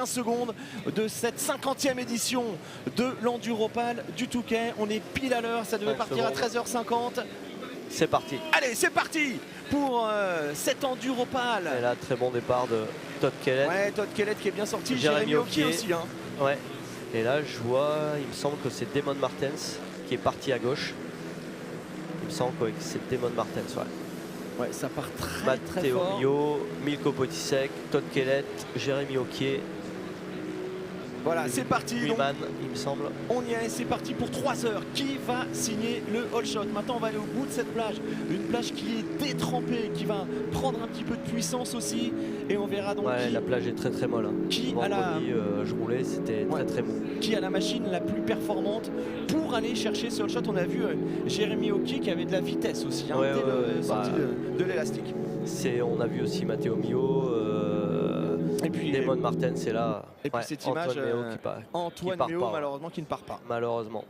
15 secondes de cette 50e édition de l'Enduropal du Touquet. On est pile à l'heure, ça devait partir à 13h50. C'est parti. Allez, c'est parti pour cet Enduropal. Et là, très bon départ de Todd Kellett. Ouais, Todd Kellett qui est bien sorti, Jérémy Hockey Hockey aussi. Hein. Ouais. Et là, je vois, il me semble que c'est Damon Martens qui est parti à gauche. Il me semble que c'est Damon Martens, ouais. Ouais, ça part très Matteo fort. Mio, Milko Potisek, Todd Kellett, Jérémy Hockey. Voilà, c'est parti. Donc, Wiman, il me semble. on y est, c'est parti pour 3 heures. Qui va signer le all shot? Maintenant, on va aller au bout de cette plage. Une plage qui est détrempée, qui va prendre un petit peu de puissance aussi. Et on verra donc Ouais, la plage est très molle. Hein. qui a Vendredi, je roulais, c'était très mou. qui a la machine la plus performante pour aller chercher ce all shot. On a vu Jérémy Hockey qui avait de la vitesse aussi hein, dès le sortie de l'élastique. On a vu aussi Matteo Mio, et puis Damon Martens, c'est là. Et puis cette image, Antoine Méo malheureusement qui ne part pas. Malheureusement.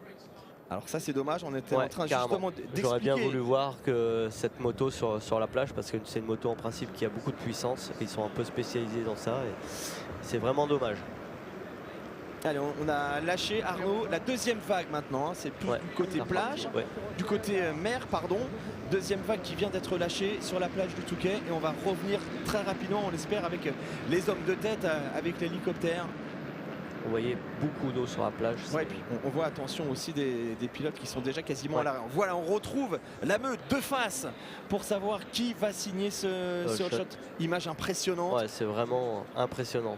Alors ça c'est dommage, on était en train justement d'expliquer. J'aurais bien voulu voir que cette moto sur la plage, parce que c'est une moto en principe qui a beaucoup de puissance, ils sont un peu spécialisés dans ça et c'est vraiment dommage. Allez, on a lâché Arnaud, la deuxième vague maintenant, hein, c'est plus du côté plage, du côté mer pardon. Deuxième vague qui vient d'être lâchée sur la plage du Touquet et on va revenir très rapidement, on l'espère, avec les hommes de tête, avec l'hélicoptère. Vous voyez beaucoup d'eau sur la plage. Ouais, et puis on voit attention aussi des pilotes qui sont déjà quasiment à l'arrêt. Voilà, on retrouve la meute de face pour savoir qui va signer ce all shot. Image impressionnante. Ouais, c'est vraiment impressionnant.